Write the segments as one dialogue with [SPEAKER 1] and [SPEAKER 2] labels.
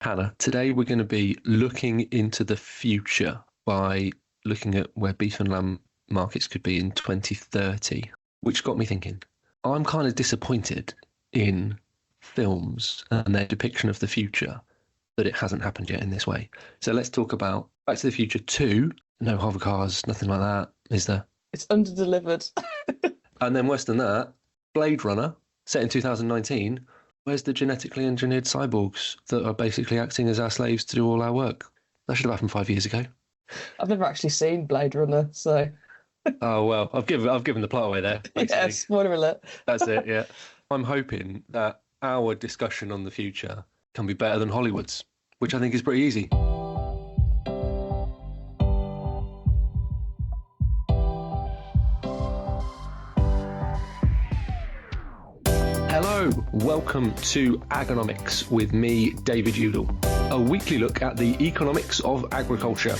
[SPEAKER 1] Hannah, today we're going to be looking into the future by looking at where beef and lamb markets could be in 2030, which got me thinking. I'm kind of disappointed in films and their depiction of the future that it hasn't happened yet in this way. So let's talk about Back to the Future 2. No hover cars, nothing like that, is there?
[SPEAKER 2] It's under-delivered.
[SPEAKER 1] And then worse than that, Blade Runner, set in 2019. Where's the genetically engineered cyborgs that are basically acting as our slaves to do all our work? That should have happened 5 years ago.
[SPEAKER 2] I've never actually seen Blade Runner, so...
[SPEAKER 1] Oh, well, I've given the plot away there, basically.
[SPEAKER 2] Yeah, spoiler alert.
[SPEAKER 1] That's it, yeah. I'm hoping that our discussion on the future can be better than Hollywood's, which I think is pretty easy. Hello, welcome to Agonomics with me, David Udall, a weekly look at the economics of agriculture.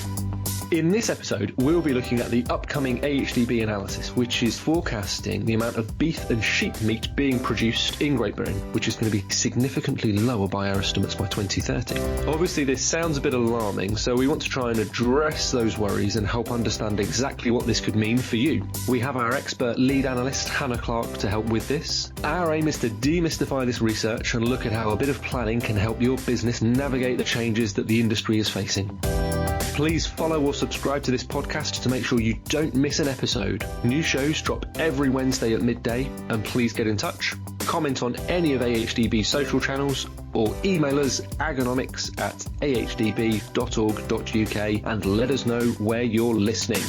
[SPEAKER 1] In this episode, we'll be looking at the upcoming AHDB analysis, which is forecasting the amount of beef and sheep meat being produced in Great Britain, which is going to be significantly lower by our estimates by 2030. Obviously, this sounds a bit alarming, so we want to try and address those worries and help understand exactly what this could mean for you. We have our expert lead analyst, Hannah Clarke, to help with this. Our aim is to demystify this research and look at how a bit of planning can help your business navigate the changes that the industry is facing. Please follow or subscribe to this podcast to make sure you don't miss an episode. New shows drop every Wednesday at midday, and please get in touch. Comment on any of AHDB's social channels or email us agonomics@ahdb.org.uk and let us know where you're listening.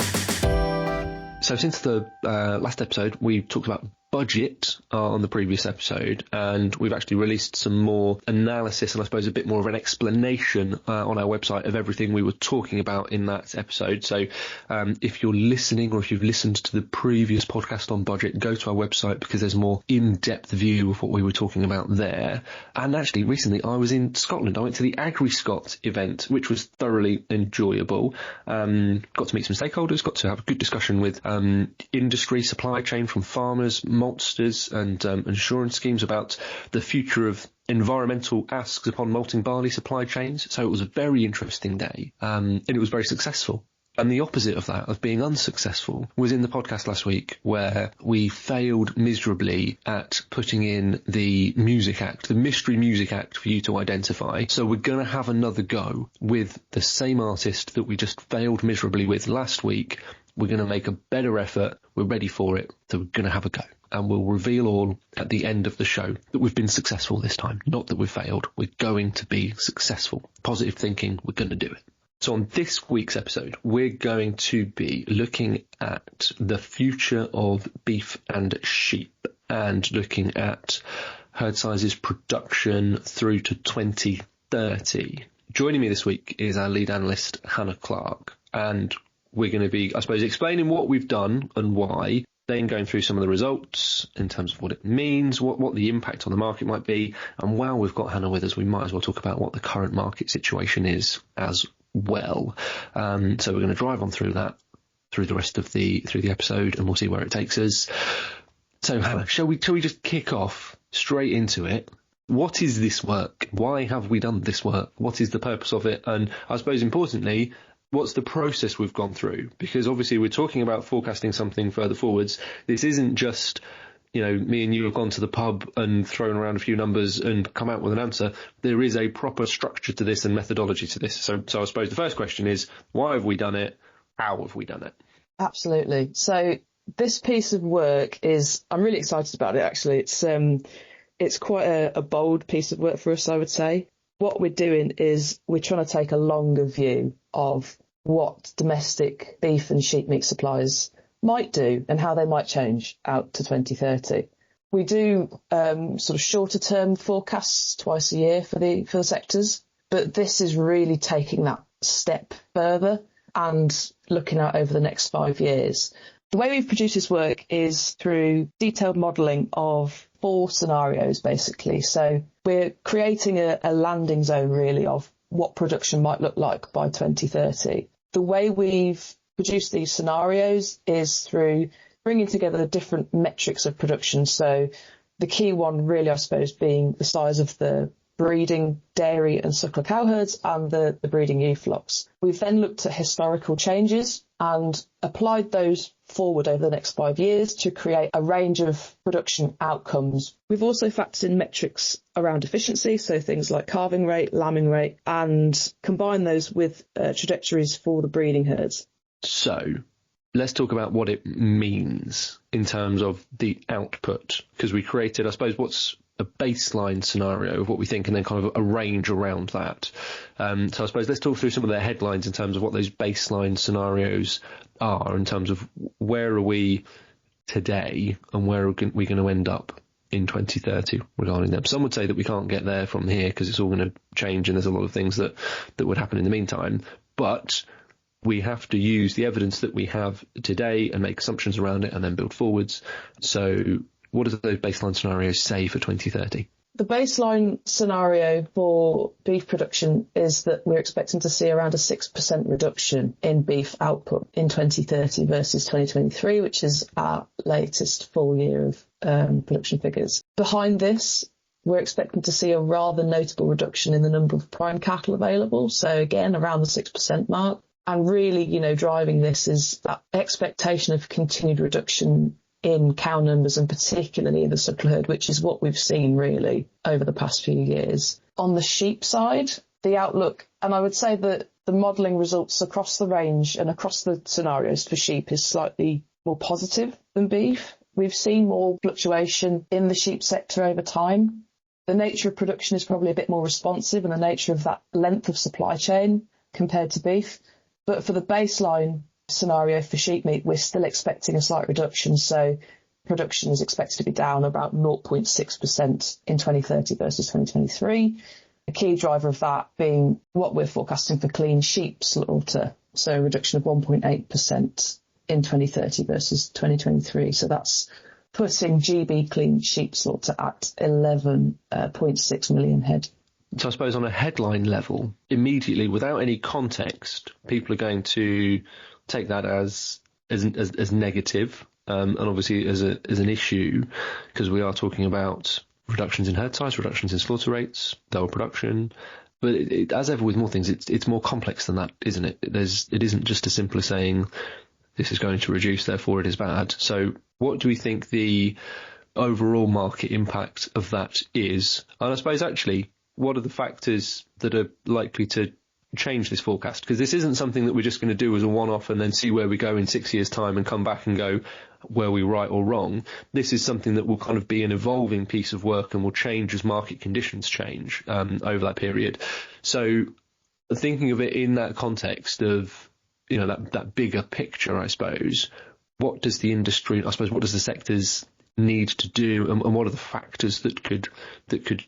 [SPEAKER 1] So since the last episode, we talked about budget on the previous episode, and we've actually released some more analysis and I suppose a bit more of an explanation on our website of everything we were talking about in that episode. So if you're listening or if you've listened to the previous podcast on budget, go to our website because there's a more in-depth view of what we were talking about there. And actually recently I was in Scotland. I went to the AgriScot event, which was thoroughly enjoyable. Got to meet some stakeholders, got to have a good discussion with industry, supply chain from farmers, maltsters and insurance schemes about the future of environmental asks upon malting barley supply chains. So it was a very interesting day, and it was very successful. And the opposite of that, of being unsuccessful, was in the podcast last week where we failed miserably at putting in the Music Act, the Mystery Music Act for you to identify. So we're going to have another go with the same artist that we just failed miserably with last week. We're going to make a better effort. We're ready for it. So we're going to have a go. And we'll reveal all at the end of the show that we've been successful this time. Not that we've failed. We're going to be successful. Positive thinking. We're going to do it. So on this week's episode, we're going to be looking at the future of beef and sheep and looking at herd sizes, production through to 2030. Joining me this week is our lead analyst, Hannah Clarke, and we're going to be, I suppose, explaining what we've done and why, then going through some of the results in terms of what it means, what the impact on the market might be. And while we've got Hannah with us, we might as well talk about what the current market situation is as well. So we're going to drive on through that through the rest of the episode, and we'll see where it takes us. So Hannah, shall we just kick off straight into it? What is this work? Why have we done this work? What is the purpose of it? And I suppose importantly, what's the process we've gone through? Because obviously we're talking about forecasting something further forwards. This isn't just, me and you have gone to the pub and thrown around a few numbers and come out with an answer. There is a proper structure to this and methodology to this. So I suppose the first question is, why have we done it? How have we done it?
[SPEAKER 2] Absolutely. So this piece of work I'm really excited about it, actually. It's quite a bold piece of work for us, I would say. What we're doing is we're trying to take a longer view of what domestic beef and sheep meat suppliers might do and how they might change out to 2030. We do sort of shorter term forecasts twice a year for the sectors, but this is really taking that step further and looking out over the next 5 years. The way we've produced this work is through detailed modelling of 4 scenarios, basically. So we're creating a landing zone, really, of what production might look like by 2030. The way we've produced these scenarios is through bringing together the different metrics of production. So the key one really, I suppose, being the size of the breeding dairy and suckler cow herds and the breeding ewe flocks. We've then looked at historical changes and applied those forward over the next 5 years to create a range of production outcomes. We've also factored in metrics around efficiency, so things like calving rate, lambing rate, and combined those with trajectories for the breeding herds.
[SPEAKER 1] So let's talk about what it means in terms of the output, because we created, I suppose, what's a baseline scenario of what we think and then kind of a range around that. So I suppose let's talk through some of their headlines in terms of what those baseline scenarios are, in terms of where are we today and where are we going to end up in 2030 regarding them. Some would say that we can't get there from here because it's all going to change and there's a lot of things that would happen in the meantime. But we have to use the evidence that we have today and make assumptions around it and then build forwards. So what do those baseline scenarios say for 2030?
[SPEAKER 2] The baseline scenario for beef production is that we're expecting to see around a 6% reduction in beef output in 2030 versus 2023, which is our latest full year of production figures. Behind this, we're expecting to see a rather notable reduction in the number of prime cattle available. So again, around the 6% mark. And really, driving this is that expectation of continued reduction in cow numbers and particularly in the suckler herd, which is what we've seen really over the past few years. On the sheep side, the outlook, and I would say that the modelling results across the range and across the scenarios for sheep is slightly more positive than beef. We've seen more fluctuation in the sheep sector over time. The nature of production is probably a bit more responsive and the nature of that length of supply chain compared to beef. But for the baseline scenario for sheep meat, we're still expecting a slight reduction. So production is expected to be down about 0.6% in 2030 versus 2023. A key driver of that being what we're forecasting for clean sheep slaughter. So a reduction of 1.8% in 2030 versus 2023. So that's putting GB clean sheep slaughter at 11.6 million head.
[SPEAKER 1] So I suppose on a headline level, immediately, without any context, people are going to take that as negative, and obviously as an issue, because we are talking about reductions in herd size, reductions in slaughter rates, lower production. But as ever with more things, it's more complex than that, isn't it? It isn't just as simple as saying this is going to reduce, therefore it is bad. So what do we think the overall market impact of that is? And I suppose actually, what are the factors that are likely to change this forecast? Because this isn't something that we're just going to do as a one-off and then see where we go in 6 years' time and come back and go, were we right or wrong? This is something that will kind of be an evolving piece of work and will change as market conditions change over that period. So thinking of it in that context of, that bigger picture, I suppose, what does the industry, what does the sectors need to do, and what are the factors that could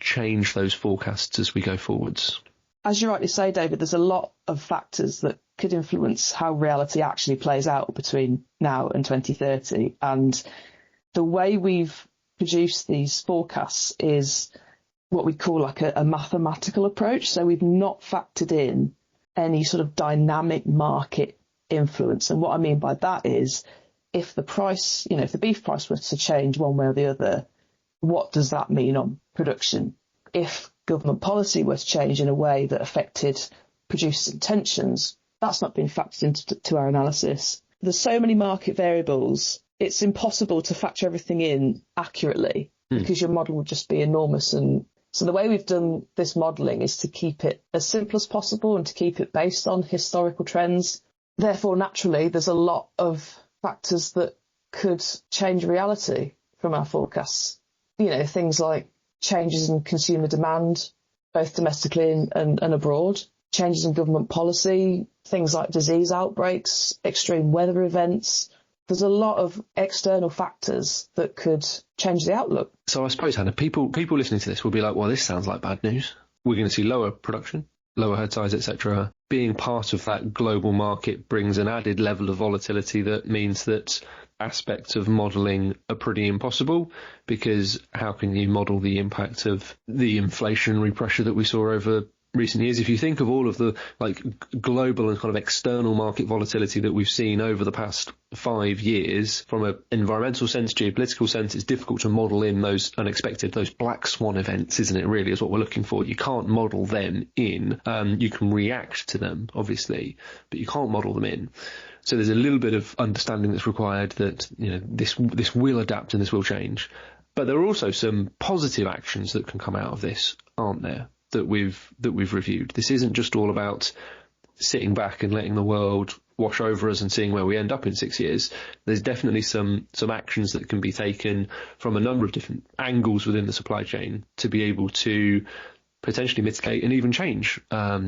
[SPEAKER 1] change those forecasts as we go forwards?
[SPEAKER 2] As you rightly say, David, there's a lot of factors that could influence how reality actually plays out between now and 2030. And the way we've produced these forecasts is what we call like a mathematical approach. So we've not factored in any sort of dynamic market influence. And what I mean by that is, if the price, if the beef price were to change one way or the other, what does that mean on production? If government policy were to change in a way that affected producers' intentions, that's not been factored into our analysis. There's so many market variables, it's impossible to factor everything in accurately because your model would just be enormous. And so the way we've done this modelling is to keep it as simple as possible and to keep it based on historical trends. Therefore, naturally, there's a lot of factors that could change reality from our forecasts. Things like changes in consumer demand, both domestically and abroad, changes in government policy, things like disease outbreaks, extreme weather events. There's a lot of external factors that could change the outlook.
[SPEAKER 1] So I suppose, Hannah, people listening to this will be like, well, this sounds like bad news. We're going to see lower production, lower herd size, etc. Being part of that global market brings an added level of volatility that means that aspects of modelling are pretty impossible, because how can you model the impact of the inflationary pressure that we saw over recent years. If you think of all of the global and kind of external market volatility that we've seen over the past 5 years, from an environmental sense, geopolitical sense, it's difficult to model in those unexpected, those black swan events, isn't it, really, is what we're looking for. You can't model them in. You can react to them, obviously, but you can't model them in. So there's a little bit of understanding that's required that, this will adapt and this will change. But there are also some positive actions that can come out of this, aren't there? That we've reviewed. This isn't just all about sitting back and letting the world wash over us and seeing where we end up in 6 years. There's definitely some actions that can be taken from a number of different angles within the supply chain to be able to potentially mitigate and even change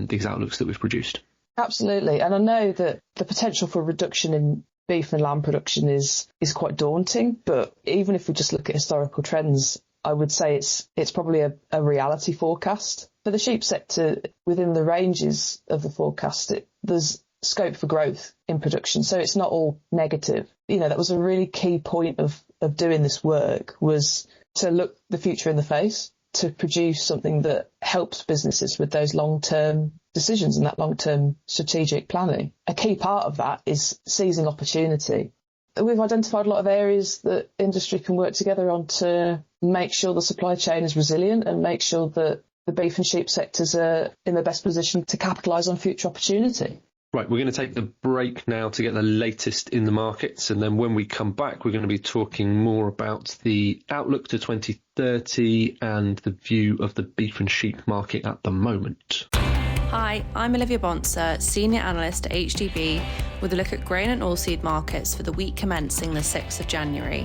[SPEAKER 1] these outlooks that we've produced.
[SPEAKER 2] Absolutely. And I know that the potential for reduction in beef and lamb production is quite daunting, but even if we just look at historical trends, I would say it's probably a reality forecast. For the sheep sector, within the ranges of the forecast, there's scope for growth in production. So it's not all negative. That was a really key point of doing this work, was to look the future in the face, to produce something that helps businesses with those long-term decisions and that long-term strategic planning. A key part of that is seizing opportunity. We've identified a lot of areas that industry can work together on to make sure the supply chain is resilient and make sure that the beef and sheep sectors are in the best position to capitalise on future opportunity.
[SPEAKER 1] Right, we're going to take the break now to get the latest in the markets, and then when we come back, we're going to be talking more about the outlook to 2030 and the view of the beef and sheep market at the moment.
[SPEAKER 3] Hi, I'm Olivia Bonser, Senior Analyst at AHDB, with a look at grain and oilseed markets for the week commencing the 6th of January.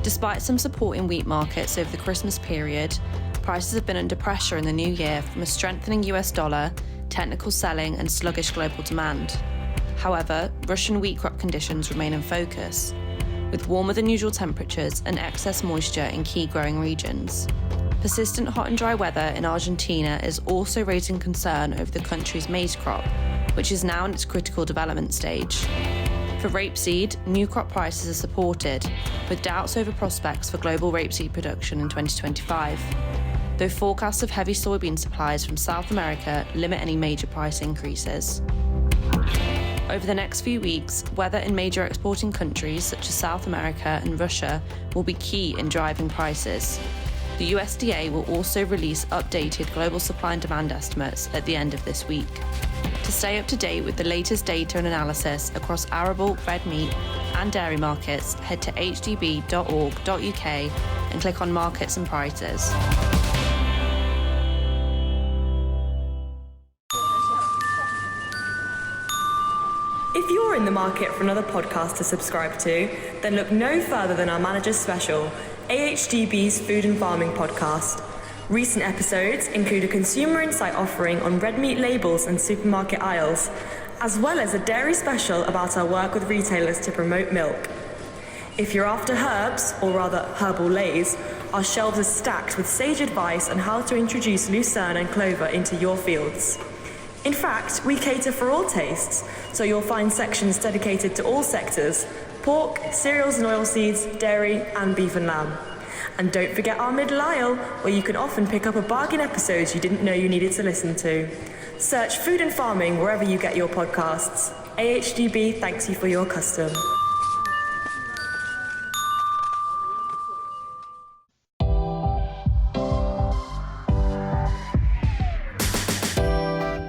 [SPEAKER 3] Despite some support in wheat markets over the Christmas period, prices have been under pressure in the new year from a strengthening US dollar, technical selling and sluggish global demand. However, Russian wheat crop conditions remain in focus, with warmer than usual temperatures and excess moisture in key growing regions. Persistent hot and dry weather in Argentina is also raising concern over the country's maize crop, which is now in its critical development stage. For rapeseed, new crop prices are supported, with doubts over prospects for global rapeseed production in 2025, though forecasts of heavy soybean supplies from South America limit any major price increases. Over the next few weeks, weather in major exporting countries such as South America and Russia will be key in driving prices. The USDA will also release updated global supply and demand estimates at the end of this week. To stay up to date with the latest data and analysis across arable, red meat and dairy markets, head to hdb.org.uk and click on Markets and Prices.
[SPEAKER 4] If you're in the market for another podcast to subscribe to, then look no further than our Manager's Special, AHDB's Food and Farming podcast. Recent episodes include a consumer insight offering on red meat labels and supermarket aisles, as well as a dairy special about our work with retailers to promote milk. If you're after herbs, or rather herbal lays, our shelves are stacked with sage advice on how to introduce lucerne and clover into your fields. In fact, we cater for all tastes, so you'll find sections dedicated to all sectors: pork, cereals and oilseeds, dairy and beef and lamb. And don't forget our middle aisle, where you can often pick up a bargain episode you didn't know you needed to listen to. Search Food and Farming wherever you get your podcasts. AHDB thanks you for your custom.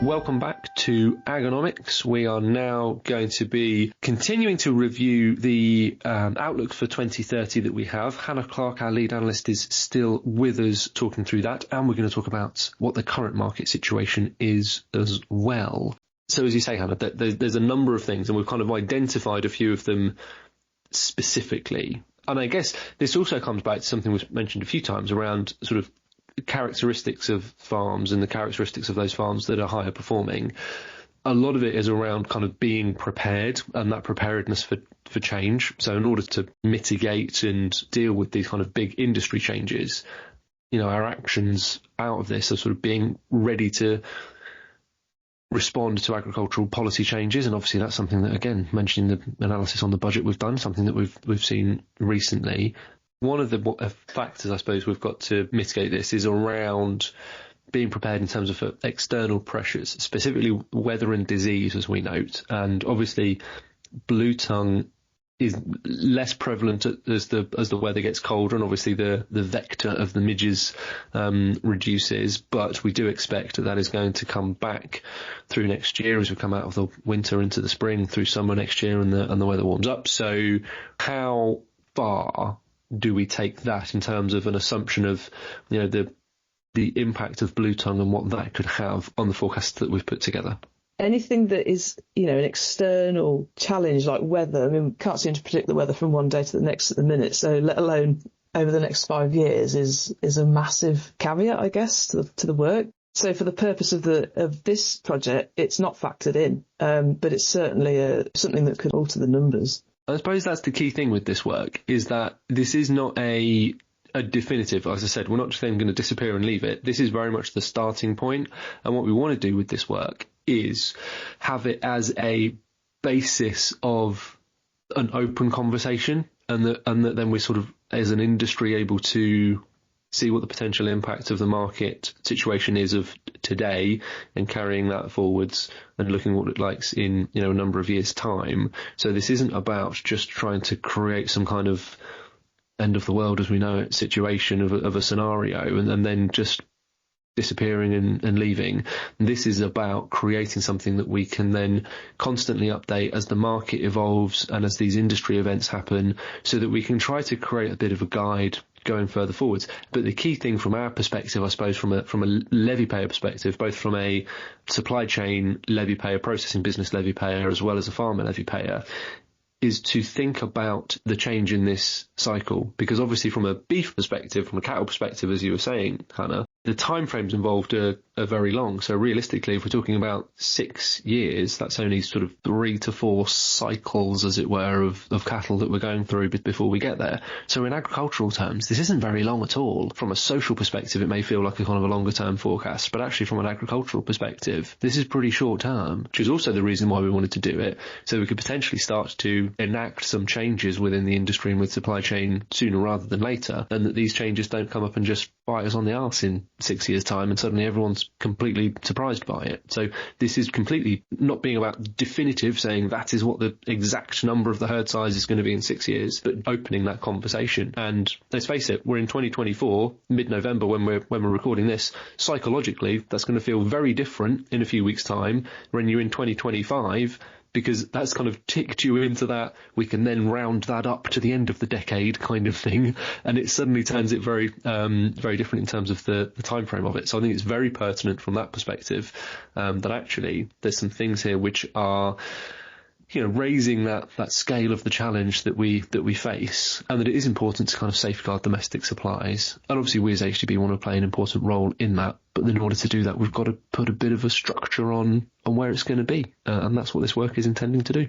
[SPEAKER 1] Welcome back to Agonomics. We are now going to be continuing to review the outlook for 2030 that we have. Hannah Clarke, our lead analyst, is still with us talking through that, and we're going to talk about what the current market situation is as well. So as you say, Hannah, there's a number of things, and we've kind of identified a few of them specifically. And I guess this also comes back to something we've mentioned a few times around sort of characteristics of farms and the characteristics of those farms that are higher performing. A lot of it is around kind of being prepared and that preparedness for change. So in order to mitigate and deal with these kind of big industry changes, our actions out of this are sort of being ready to respond to agricultural policy changes. And obviously that's something that, again, mentioning the analysis on the budget we've done, something that we've seen recently. One of the factors, I suppose, we've got to mitigate this is around being prepared in terms of external pressures, specifically weather and disease, as we note. And obviously, blue tongue is less prevalent as the weather gets colder, and obviously the vector of the midges reduces. But we do expect that is going to come back through next year as we come out of the winter into the spring, through summer next year, and the weather warms up. So how far do we take that in terms of an assumption of, you know, the impact of blue tongue and what that could have on the forecast that we've put together?
[SPEAKER 2] Anything that is, you know, an external challenge like weather, I mean, we can't seem to predict the weather from one day to the next at the minute, so let alone over the next 5 years is a massive caveat, I guess, to the work. So for the purpose of this project, it's not factored in, but it's certainly something that could alter the numbers.
[SPEAKER 1] I suppose that's the key thing with this work, is that this is not a definitive. As I said, we're not just then going to disappear and leave it. This is very much the starting point, and what we want to do with this work is have it as a basis of an open conversation, and that then we're sort of, as an industry, able to see what the potential impact of the market situation is of today, and carrying that forwards and looking what it likes in, you know, a number of years' time. So this isn't about just trying to create some kind of end of the world as we know it situation of a scenario and then just disappearing and leaving. This is about creating something that we can then constantly update as the market evolves and as these industry events happen, so that we can try to create a bit of a guide going further forwards. But the key thing from our perspective, I suppose, from a levy payer perspective, both from a supply chain levy payer, processing business levy payer, as well as a farmer levy payer, is to think about the change in this cycle. Because obviously from a beef perspective, from a cattle perspective, as you were saying, Hannah, the timeframes involved are very long. So realistically, if we're talking about 6 years, that's only sort of 3 to 4 cycles, as it were, of cattle that we're going through before we get there. So in agricultural terms, this isn't very long at all. From a social perspective, it may feel like a kind of a longer term forecast, but actually from an agricultural perspective, this is pretty short term, which is also the reason why we wanted to do it. So we could potentially start to enact some changes within the industry and with supply chain sooner rather than later, and that these changes don't come up and just bite us on the arse in 6 years' time and suddenly everyone's completely surprised by it. So this is completely not being about definitive, saying that is what the exact number of the herd size is going to be in 6 years, but opening that conversation. And let's face it, we're in 2024, mid-November when we're recording this. Psychologically, that's going to feel very different in a few weeks' time when you're in 2025, because that's kind of ticked you into that we can then round that up to the end of the decade kind of thing, and it suddenly turns it very very different in terms of the time frame of it. So I think it's very pertinent from that perspective, that actually there's some things here which are, you know, raising that scale of the challenge that we face, and that it is important to kind of safeguard domestic supplies. And obviously we as AHDB want to play an important role in that, but in order to do that we've got to put a bit of a structure on where it's going to be, and that's what this work is intending to do.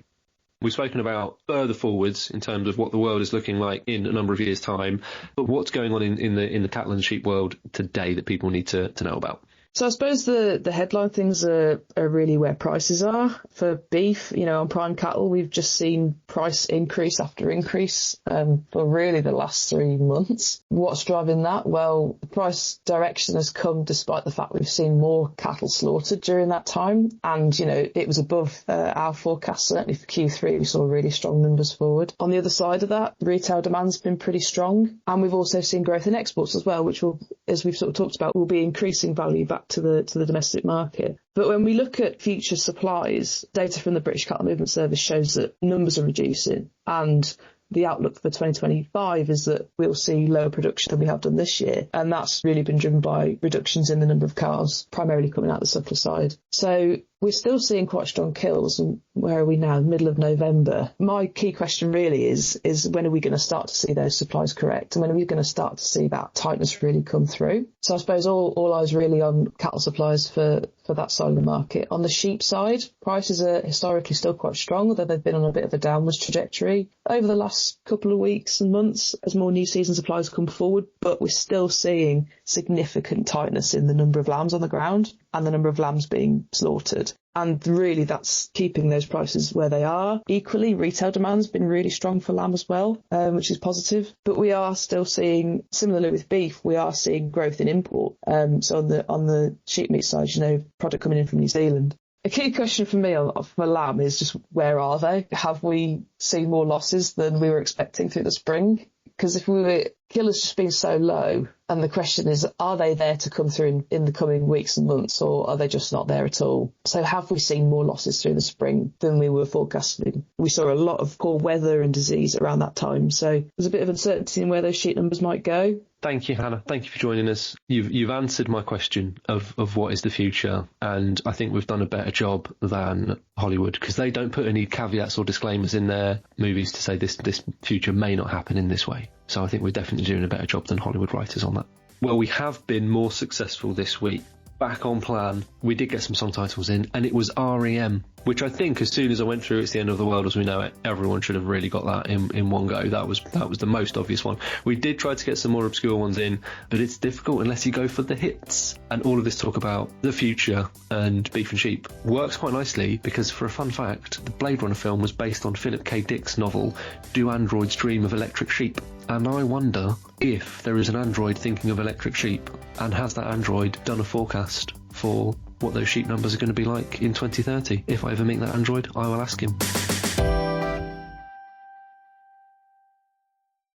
[SPEAKER 1] We've spoken about further forwards in terms of what the world is looking like in a number of years' time, but what's going on in the cattle and sheep world today that people need to know about?
[SPEAKER 2] So I suppose the headline things are really where prices are. For beef, you know, on prime cattle, we've just seen price increase after increase for really the last 3 months. What's driving that? Well, the price direction has come despite the fact we've seen more cattle slaughtered during that time. And, you know, it was above our forecast, certainly for Q3. We saw really strong numbers forward. On the other side of that, retail demand's been pretty strong. And we've also seen growth in exports as well, which will, as we've sort of talked about, will be increasing value back to the domestic market. But when we look at future supplies, data from the British Cattle Movement Service shows that numbers are reducing, and the outlook for 2025 is that we'll see lower production than we have done this year. And that's really been driven by reductions in the number of cows, primarily coming out the suckler side. So we're still seeing quite strong kills. And where are we now? Middle of November. My key question really is when are we going to start to see those supplies correct? And when are we going to start to see that tightness really come through? So I suppose all eyes really on cattle supplies for that side of the market. On the sheep side, prices are historically still quite strong, although they've been on a bit of a downwards trajectory over the last couple of weeks and months as more new season supplies come forward. But we're still seeing significant tightness in the number of lambs on the ground. and the number of lambs being slaughtered. And really that's keeping those prices where they are. Equally, retail demand's been really strong for lamb as well, which is positive. But we are still seeing, similarly with beef, we are seeing growth in import. So on the sheep meat side, product coming in from New Zealand. A key question for me for lamb is just where are they? Have we seen more losses than we were expecting through the spring? Because if killers just been so low, and the question is, are they there to come through in the coming weeks and months, or are they just not there at all? So have we seen more losses through the spring than we were forecasting? We saw a lot of poor weather and disease around that time, so there's a bit of uncertainty in where those sheep numbers might go.
[SPEAKER 1] Thank you, Hannah. Thank you for joining us. You've answered my question of what is the future, and I think we've done a better job than Hollywood, because they don't put any caveats or disclaimers in their movies to say this future may not happen in this way. So I think we're definitely doing a better job than Hollywood writers on that. Well, we have been more successful this week. Back on plan, we did get some song titles in, and it was REM, which I think as soon as I went through It's the End of the World as We Know It, everyone should have really got that in one go. That was the most obvious one. We did try to get some more obscure ones in, but it's difficult unless you go for the hits. And all of this talk about the future and beef and sheep works quite nicely, because for a fun fact, the Blade Runner film was based on Philip K. Dick's novel Do Androids Dream of Electric Sheep? And I wonder if there is an android thinking of electric sheep, and has that android done a forecast for what those sheep numbers are going to be like in 2030? If I ever meet that android, I will ask him.